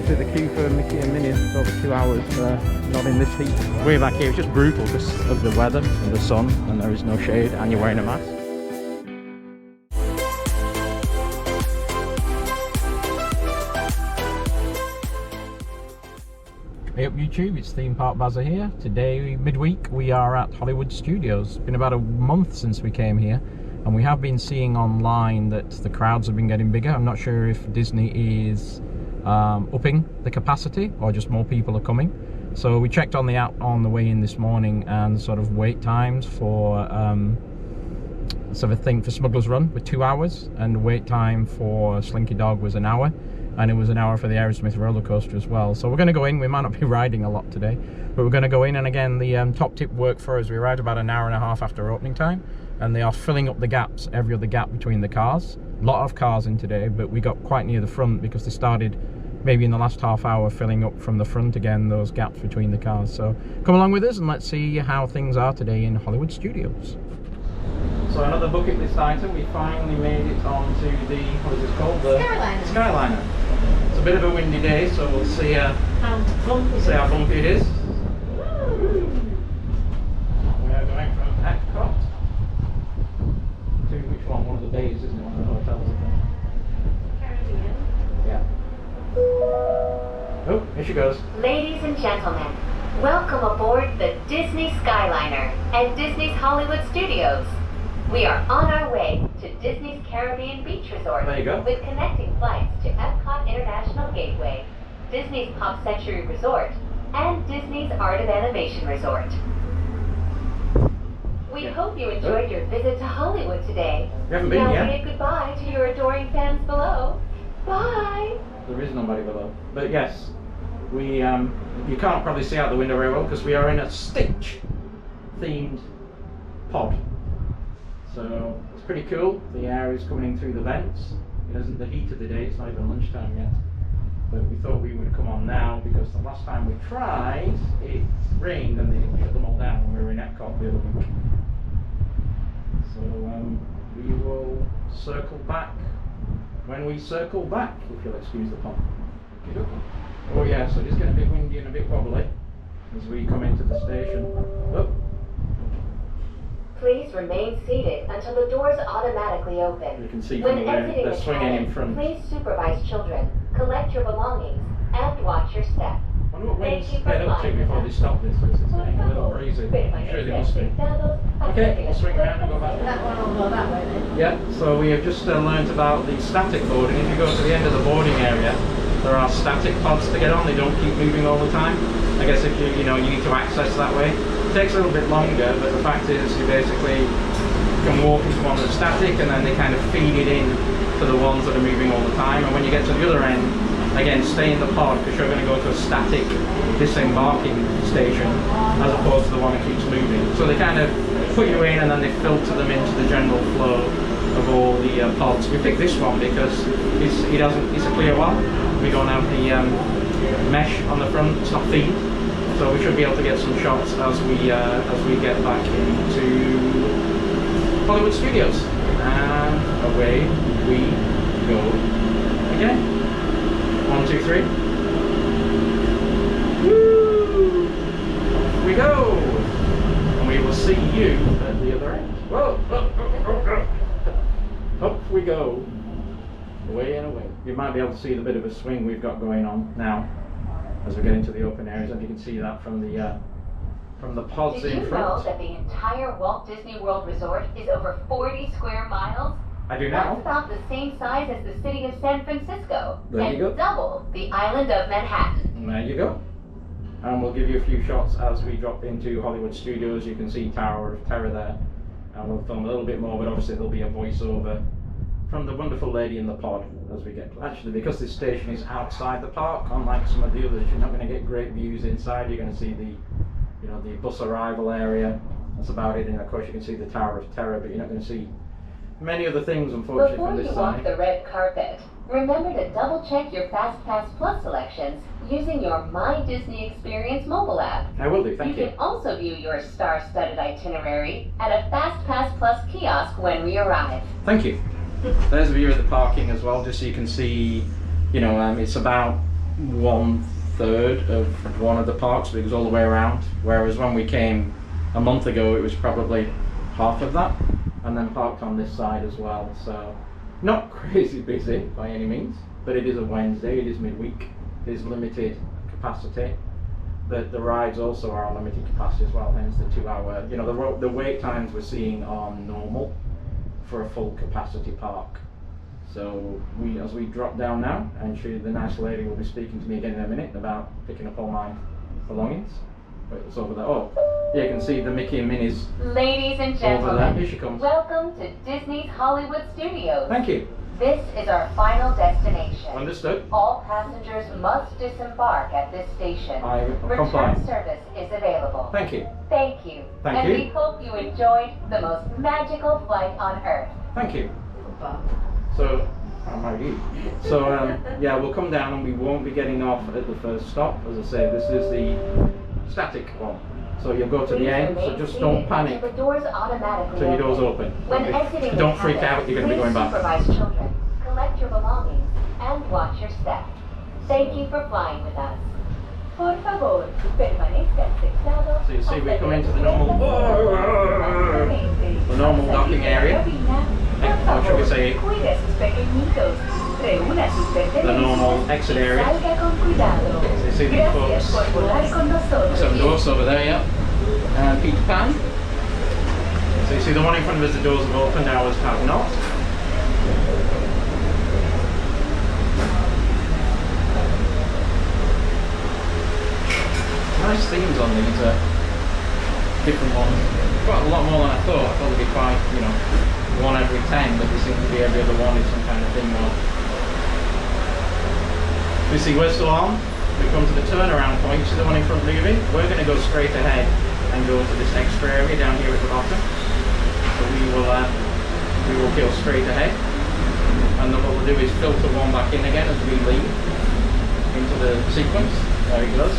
to the queue for Mickey and Minnie. It's over 2 hours, not in this heat. Way back here, it's just brutal because of the weather and the sun, and there is no shade, and you're wearing a mask. Hey up YouTube, it's Theme Park Bazza here. Today, midweek, we are at Hollywood Studios. It's been about a month since we came here, and we have been seeing online that the crowds have been getting bigger. I'm not sure if Disney is upping the capacity or just more people are coming. So we checked on the app on the way in this morning, and sort of wait times for sort of thing for Smuggler's Run were 2 hours, and wait time for Slinky Dog was an hour. And it was an hour for the Aerosmith roller coaster as well. So we're going to go in. We might not be riding a lot today, but we're going to go in. And again, the top tip worked for us. We arrived about an hour and a half after opening time, and they are filling up the gaps, every other gap between the cars. A lot of cars in today, but we got quite near the front because they started maybe in the last half hour filling up from the front again, those gaps between the cars. So come along with us and let's see how things are today in Hollywood Studios. So another bucket list item, we finally made it onto the, what is it called? The Skyliner. It's a bit of a windy day, so we'll see how bumpy it is. We are going from Epcot to which one? One of the bays, isn't it? One of the hotels, I think. Caribbean. Yeah. Oh, here she goes. Ladies and gentlemen, welcome aboard the Disney Skyliner at Disney's Hollywood Studios. We are on our way to Disney's Caribbean Beach Resort. There you go. With connecting flights to Epcot International Gateway, Disney's Pop Century Resort, and Disney's Art of Animation Resort. We hope you enjoyed your visit to Hollywood today. We haven't been yet. Now wave goodbye to your adoring fans below. Bye! There is nobody below. But yes, we you can't probably see out the window very well because we are in a Stitch themed pod. So it's pretty cool. The air is coming in through the vents. It isn't the heat of the day, it's not even lunchtime yet. But we thought we would come on now because the last time we tried, it rained and they shut them all down when we were in Epcot the other week. So we will circle back when we circle back, if you'll excuse the pun. Oh yeah, so it is getting a bit windy and a bit wobbly as we come into the station. Oh. Please remain seated until the doors automatically open. You can see from the way they're swinging in front. Please supervise children, collect your belongings, and watch your step. I wonder what winds get up to before they stop this, because it's getting a little breezy. I'm sure they must be. Okay, we'll swing around and go back. That one will go that way then. Yeah, so we have just learnt about the static boarding. If you go to the end of the boarding area, there are static pods to get on. They don't keep moving all the time. I guess if you need to access that way. It takes a little bit longer, but the fact is you basically can walk into one that's static and then they kind of feed it in to the ones that are moving all the time. And when you get to the other end, again, stay in the pod because you're going to go to a static disembarking station as opposed to the one that keeps moving. So they kind of put you in and then they filter them into the general flow of all the pods. We picked this one because it's a clear one. We don't have the mesh on the front, it's not themed. So we should be able to get some shots as we get back into Hollywood Studios. And away we go again. 1, 2, 3. Woo! Off we go! And we will see you at the other end. Whoa! Up we go. Away and away. You might be able to see the bit of a swing we've got going on now as we get into the open areas, and you can see that from the pods in front. Did you know that the entire Walt Disney World Resort is over 40 square miles? I do now. That's about the same size as the city of San Francisco. There you go. And double the island of Manhattan. And there you go. And we'll give you a few shots as we drop into Hollywood Studios. You can see Tower of Terror there. And we'll film a little bit more, but obviously there'll be a voiceover from the wonderful lady in the pod as we get. Actually, because this station is outside the park, unlike some of the others, you're not going to get great views inside. You're going to see the bus arrival area. That's about it. And of course, you can see the Tower of Terror, but you're not going to see many other things, unfortunately, from this side. Before you walk the red carpet, remember to double check your Fast Pass Plus selections using your My Disney Experience mobile app. I will do, thank you. You can also view your star-studded itinerary at a Fast Pass Plus kiosk when we arrive. Thank you. There's a view of the parking as well, just so you can see, it's about 1/3 of one of the parks, but it was all the way around. Whereas when we came a month ago, it was probably half of that, and then parked on this side as well. So not crazy busy by any means, but it is a Wednesday, it is midweek, there's limited capacity. The rides also are on limited capacity as well, hence the 2 hour, you know, the wait times we're seeing are normal for a full capacity park. So as we drop down now, and the nice lady will be speaking to me again in a minute about picking up all my belongings. Wait, it's over there. Oh, yeah, you can see the Mickey and Minnie's. Ladies and Over there. Here gentlemen, she comes. welcome to Disney's Hollywood Studios. Thank you. This is our final destination. Understood. All passengers must disembark at this station. I comply. Return service is available. Thank you. Thank you. Thank and you. we hope you enjoyed the most magical flight on Earth. Thank you. So, yeah, we'll come down and we won't be getting off at the first stop. As I say, this is the static one. So you'll go to the end, so just don't panic The doors automatically till your door's open. When exiting Don't the freak cabin, out, you're going to be going back. Supervise children, collect your belongings, and watch your step. Thank you for flying with us. Por favor, permanezca sentado. So you see we come into the normal docking area. Or should we say the normal exit area. So you see these folks. Some doors over there, yeah. Peter Pan. So you see the one in front of us, the doors have opened, ours have not. Nice themes on these different ones. Quite a lot more than I thought. I thought it'd be quite, you know, 1 every 10, but there seems to be every other one is some kind of thing more. You see, we're still on. We come to the turnaround point. You see the one in front of you? We're going to go straight ahead and go to this extra area down here at the bottom. So we will go straight ahead, and then what we'll do is filter one back in again as we leave into the sequence. There it goes.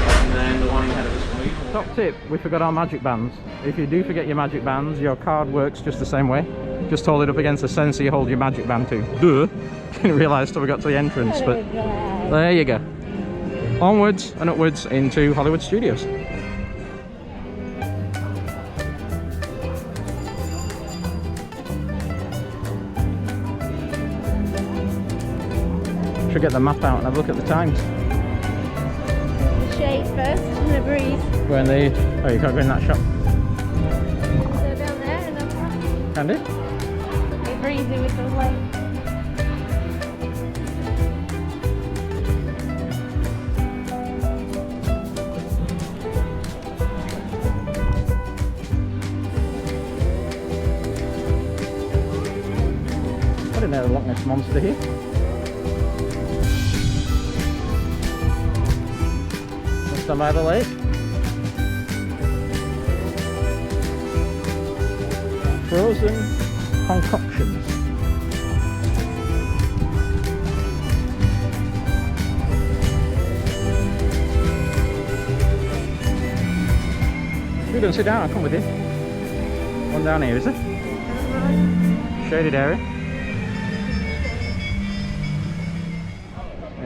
And then the one ahead of us will leave. Top tip, we forgot our magic bands. If you do forget your magic bands, your card works just the same way. Just hold it up against the sensor you hold your magic band to. Duh! Didn't realise till we got to the entrance, but there you go. Onwards and upwards into Hollywood Studios. Should get the map out and have a look at the times. Shade first and the breeze. When they... Oh, you can't go in that shop. So down there and up front. Can do. It's breezy with the light. I didn't know the Loch Ness Monster here. Down by the lake. Frozen concoctions. We're going to sit down, I'll come with you. One down here, is it? Shaded area.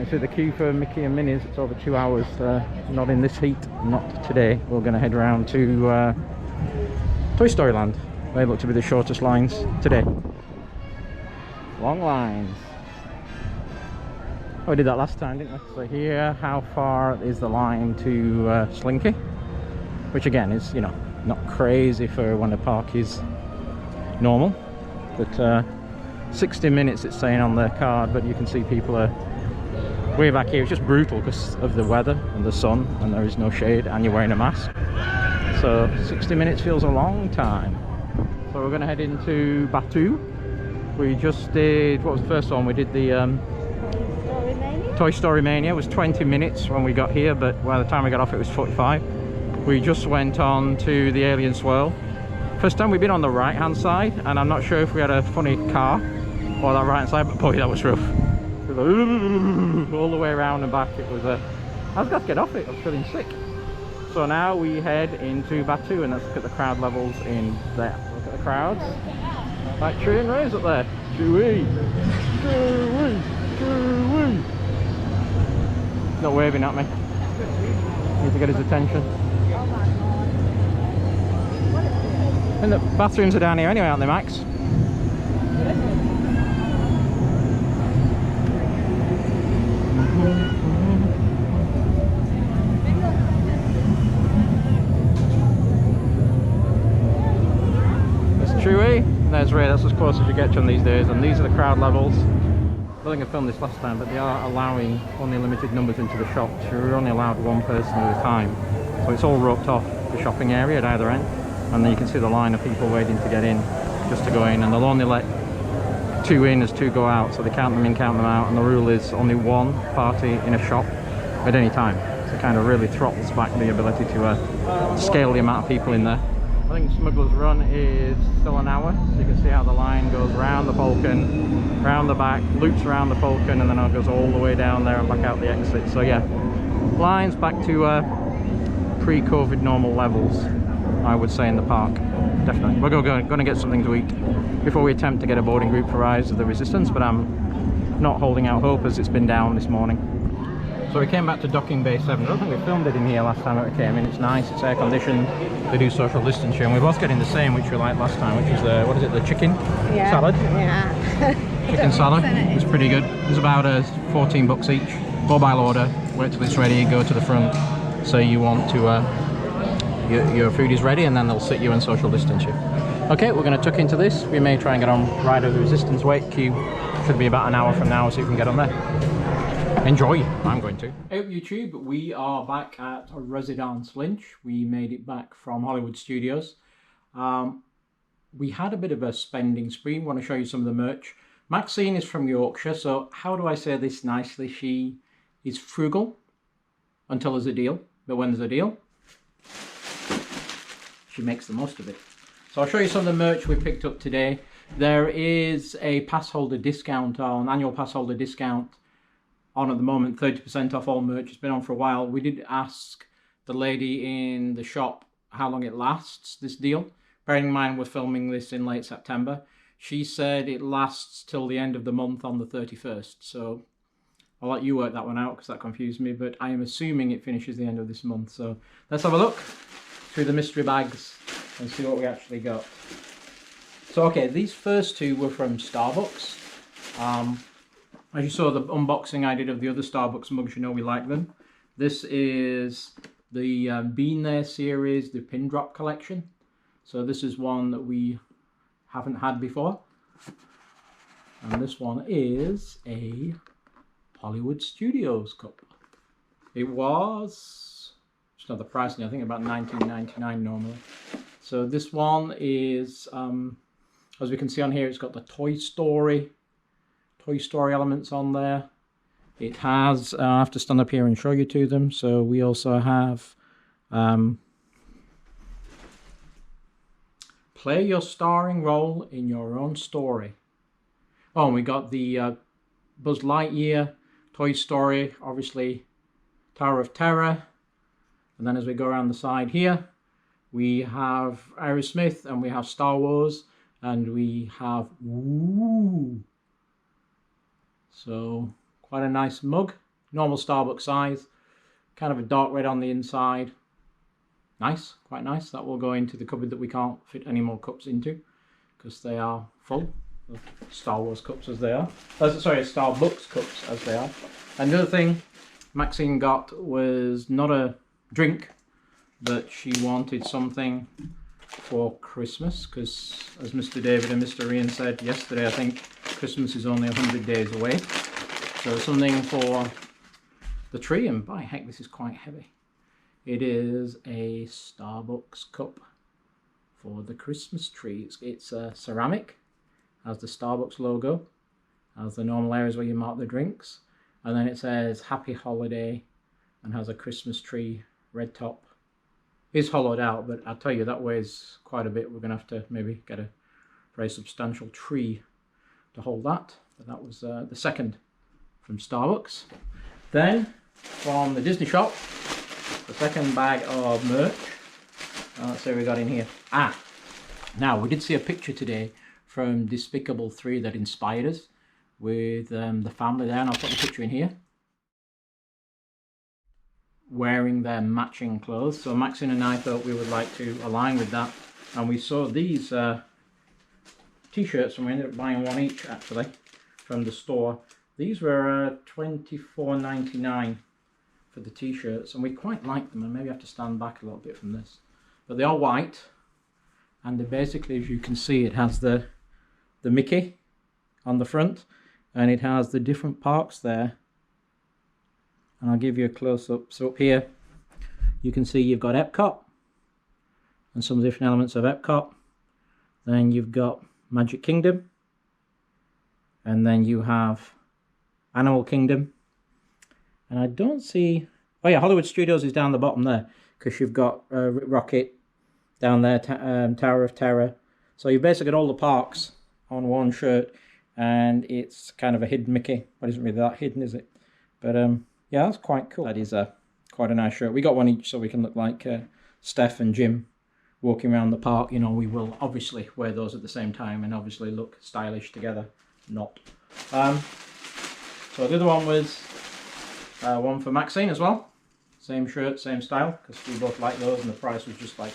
So the queue for Mickey and Minnie's, it's over 2 hours, not in this heat, not today. We're going to head around to Toy Story Land. They look to be the shortest lines today. Long lines. Oh, we did that last time, didn't we? So here, how far is the line to Slinky? Which again is, you know, not crazy for when the park is normal. But 60 minutes it's saying on the card, but you can see people are way back here. It's just brutal because of the weather and the sun, and there is no shade, and you're wearing a mask. So 60 minutes feels a long time. So we're going to head into Batu. We just did, what was the first one? We did the Toy Story Mania. It was 20 minutes when we got here, but by the time we got off it was 45. We just went on to the Alien Swirl. First time we've been on the right hand side, and I'm not sure if we had a funny car or that right hand side, but boy, that was rough. All the way around and back. It was I was going to get off it. I was feeling sick. So now we head into Batu, and let's look at the crowd levels in there. Look at the crowds. Like train race up there. Chewy, chewy, chewy. He's not waving at me. Need to get his attention. And the bathrooms are down here anyway, aren't they, Max? There's Chewy, and there's Ray. That's as close as you get to them these days, and these are the crowd levels. I think I filmed this last time, but they are allowing only limited numbers into the shop. So you're only allowed one person at a time. So it's all roped off the shopping area at either end. And then you can see the line of people waiting to get in, just to go in. And they'll only let 2 in as 2 go out. So they count them in, count them out. And the rule is only 1 party in a shop at any time. So it kind of really throttles back the ability to scale the amount of people in there. I think Smuggler's Run is still an hour, so you can see how the line goes round the Falcon, round the back, loops around the Falcon, and then it goes all the way down there and back out the exit. So yeah, lines back to pre-COVID normal levels, I would say, in the park. Definitely. We're going to get something to eat before we attempt to get a boarding group for Rise of the Resistance, but I'm not holding out hope as it's been down this morning. So we came back to docking bay 7. I don't think we filmed it in here last time it came in. It's nice, it's air conditioned, they do social distancing, and we're both getting the same, which we liked last time, which was the, what is it, the chicken salad? Yeah. Chicken salad. It was pretty good. It was about $14 each. Mobile order, wait till it's ready, go to the front, say you want to, your food is ready, and then they'll sit you and social distance you. Okay, we're going to tuck into this. We may try and get on Ride of the Resistance wait queue. Should be about an hour from now, so you can get on there. Enjoy. I'm going to. Hey up YouTube, we are back at Residence Lynch. We made it back from Hollywood Studios. We had a bit of a spending spree. I want to show you some of the merch. Maxine is from Yorkshire, so how do I say this nicely? She is frugal until there's a deal, but when there's a deal, she makes the most of it. So I'll show you some of the merch we picked up today. There is a pass holder discount, or an annual pass holder discount on at the moment, 30% off all merch. It's been on for a while. We did ask the lady in the shop how long it lasts, this deal. Bearing in mind we're filming this in late September. She said it lasts till the end of the month on the 31st. So I'll let you work that one out because that confused me, but I am assuming it finishes the end of this month. So let's have a look through the mystery bags and see what we actually got. So okay, these first 2 were from Starbucks. As you saw the unboxing I did of the other Starbucks mugs, you know we like them. This is the Been There series, the pin drop collection. So this is one that we haven't had before. And this one is a Hollywood Studios cup. It was, just not the pricing, I think about $19.99 normally. So this one is, as we can see on here, it's got the Toy Story elements on there. It has, I have to stand up here and show you to them. So we also have play your starring role in your own story. Oh, and we got the Buzz Lightyear, Toy Story, obviously Tower of Terror. And then as we go around the side here, we have Aerosmith, and we have Star Wars, and we have ooh. So quite a nice mug, normal Starbucks size, kind of a dark red on the inside. Nice, quite nice. That will go into the cupboard that we can't fit any more cups into because they are full of Star Wars cups as they are. Sorry, Starbucks cups as they are. And the other thing Maxine got was not a drink, but she wanted something for Christmas because, as Mr. David and Mr. Ian said yesterday, I think Christmas is only 100 days away. So something for the tree, and by heck, this is quite heavy. It is a Starbucks cup for the Christmas tree. It's ceramic, has the Starbucks logo, has the normal areas where you mark the drinks, and then it says Happy Holiday and has a Christmas tree red top. It's hollowed out, but I'll tell you, that weighs quite a bit. We're going to have to maybe get a very substantial tree to hold that. But that was the second from Starbucks. Then from the Disney shop, the second bag of merch. Let's see what we got in here. Now we did see a picture today from Despicable 3 that inspired us with the family there, and I'll put the picture in here. wearing their matching clothes. So Maxine and I thought we would like to align with that, and we saw these t-shirts, and we ended up buying one each actually from the store. These were $24.99 for the t-shirts, and we quite like them. And maybe I have to stand back a little bit from this, but they are white, and they basically, as you can see, it has the Mickey on the front, and it has the different parks there. And I'll give you a close-up. So up here you can see you've got Epcot and some different elements of Epcot. Then you've got Magic Kingdom, and then you have Animal Kingdom, and I don't see, oh yeah, Hollywood Studios is down the bottom there, because you've got Rocket down there, Tower of Terror. So you've basically got all the parks on one shirt, and it's kind of a hidden Mickey, but it isn't really that hidden, is it? But yeah, that's quite cool. That is quite a nice shirt. We got one each so we can look like Steph and Jim walking around the park. You know, we will obviously wear those at the same time and obviously look stylish together. Not. So the other one was one for Maxine as well. Same shirt, same style, because we both like those, and the price was just like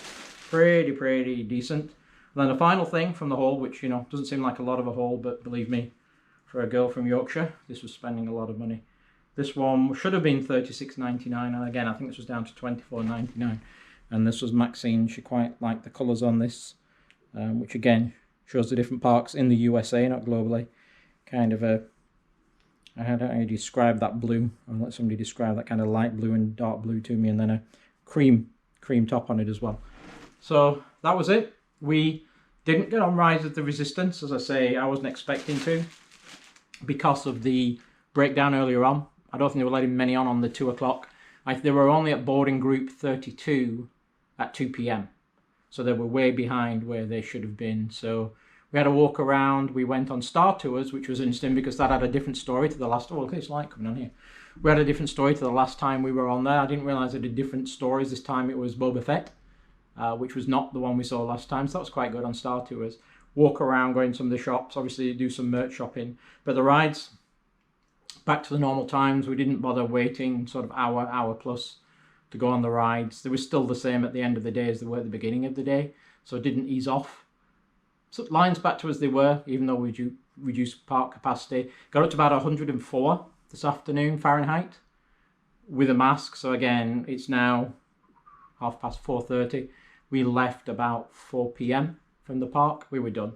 pretty decent. And then the final thing from the haul, which, you know, doesn't seem like a lot of a haul, but believe me, for a girl from Yorkshire, this was spending a lot of money. This one should have been $36.99, and again, I think this was down to $24.99. And this was Maxine. She quite liked the colours on this, which again shows the different parks in the USA, not globally. Kind of a, I don't know how you describe that blue. I'll let somebody describe that kind of light blue and dark blue to me, and then a cream top on it as well. So that was it. We didn't get on Rise of the Resistance, as I say, I wasn't expecting to, because of the breakdown earlier on. I don't think they were letting many on the 2 o'clock. They were only at boarding group 32 at 2 p.m. So they were way behind where they should have been. So we had a walk around. We went on Star Tours, which was interesting because that had a different story to the last. Oh, okay, it's light coming on here. We had a different story to the last time we were on there. I didn't realize it had different stories. This time it was Boba Fett, which was not the one we saw last time. So that was quite good on Star Tours. Walk around, go in some of the shops, obviously do some merch shopping. But the rides, back to the normal times. We didn't bother waiting sort of hour plus to go on the rides. They were still the same at the end of the day as they were at the beginning of the day, so it didn't ease off. So lines back to as they were, even though we reduced park capacity. Got up to about 104 this afternoon Fahrenheit with a mask. So again, it's now 4:30. We left about 4 p.m. from the park. We were done.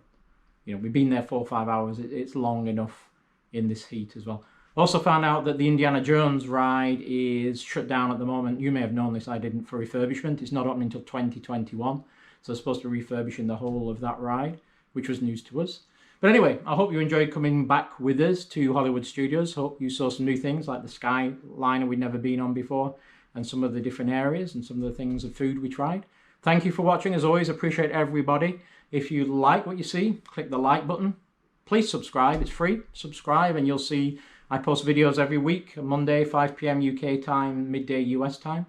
You know, we've been there 4 or 5 hours. It's long enough in this heat as well. Also found out that the Indiana Jones ride is shut down at the moment. You may have known this, I didn't, for refurbishment. It's not opening until 2021. So they're supposed to be refurbishing the whole of that ride, which was news to us. But anyway, I hope you enjoyed coming back with us to Hollywood Studios. Hope you saw some new things like the Skyliner we'd never been on before, and some of the different areas and some of the things of food we tried. Thank you for watching. As always, appreciate everybody. If you like what you see, click the like button. Please subscribe. It's free. Subscribe and you'll see I post videos every week, Monday, 5 p.m. UK time, midday US time.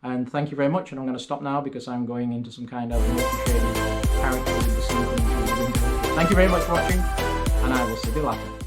And thank you very much. And I'm going to stop now because I'm going into some kind of multi-shaded character with the sun coming through the window. Thank you very much for watching, and I will see you later.